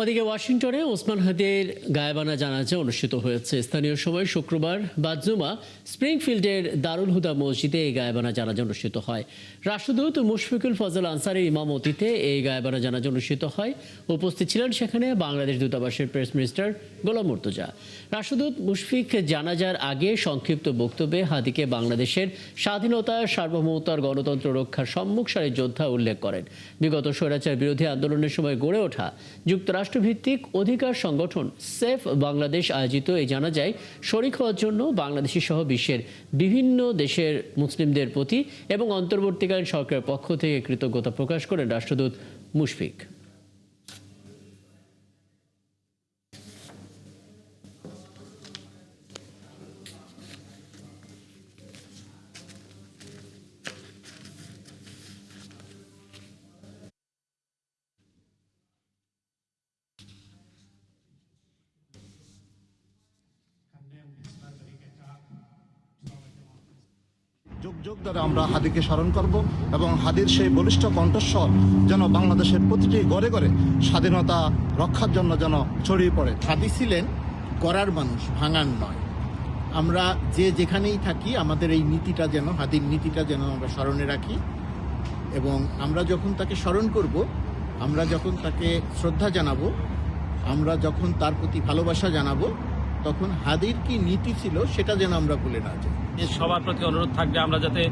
ওদিকে ওয়াশিংটনে ওসমান হাদির গায়েবানা জানাজা অনুষ্ঠিত হয়েছে। স্থানীয় সময় শুক্রবার বাদ-জুমা স্প্রিংফিল্ডের দারুল হুদা মসজিদে এই গায়েবানা জানাজা অনুষ্ঠিত হয়। রাষ্ট্রদূত মুশফিকুল ফজল আনসারের ইমামতিতে এই গায়েবানা জানাজা অনুষ্ঠিত হয়। উপস্থিত ছিলেন সেখানে বাংলাদেশ দূতাবাসের প্রেস মিনিস্টার গোলাম মুর্তজা। রাষ্ট্রদূত মুশফিক জানাজার আগে সংক্ষিপ্ত বক্তব্যে হাদিকে বাংলাদেশের স্বাধীনতা, সার্বভৌমতার, গণতন্ত্র রক্ষার সম্মুখ সারির যোদ্ধা উল্লেখ করেন। বিগত স্বৈরাচার বিরোধী আন্দোলনের সময় গড়ে ওঠা যুক্তরাষ্ট্রভিত্তিক অধিকার সংগঠন সেফ বাংলাদেশ আয়োজিত এই জানাজায় শরিক হওয়ার জন্য বাংলাদেশী সহ বিশ্বের বিভিন্ন দেশের মুসলিমদের প্রতি এবং অন্তর্বর্তীকালীন সরকারের পক্ষ থেকে কৃতজ্ঞতা প্রকাশ করেন রাষ্ট্রদূত মুশফিক। যুগ যুগ ধরে আমরা হাদিকে স্মরণ করব এবং হাদির সেই বলিষ্ঠ কণ্ঠস্বর যেন বাংলাদেশের প্রতিটি ঘরে ঘরে স্বাধীনতা রক্ষার জন্য যেন ছড়িয়ে পড়ে। হাদি ছিলেন করার মানুষ, ভাঙার নয়। আমরা যে যেখানেই থাকি আমাদের এই নীতিটা যেন, হাদির নীতিটা যেন আমরা স্মরণে রাখি এবং আমরা যখন তাকে স্মরণ করব, আমরা যখন তাকে শ্রদ্ধা জানাবো, আমরা যখন তার প্রতি ভালোবাসা জানাবো, তখন হাদির কি নীতি ছিল সেটা যেন আমরা ভুলে না যাই। সবার প্রতি অনুরোধ থাকবে আমরা যাতে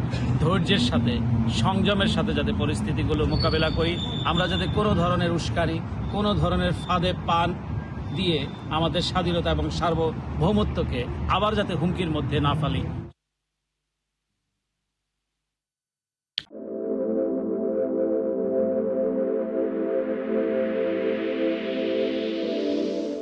ধৈর্যের সাথে, সংযমের সাথে যাতে পরিস্থিতিগুলো মোকাবেলা করি, আমরা যাতে কোনো ধরনের উস্কানি, কোনো ধরনের ফাঁদে পান দিয়ে আমাদের স্বাধীনতা এবং সার্বভৌমত্বকে আবার যাতে হুমকির মধ্যে না ফেলি।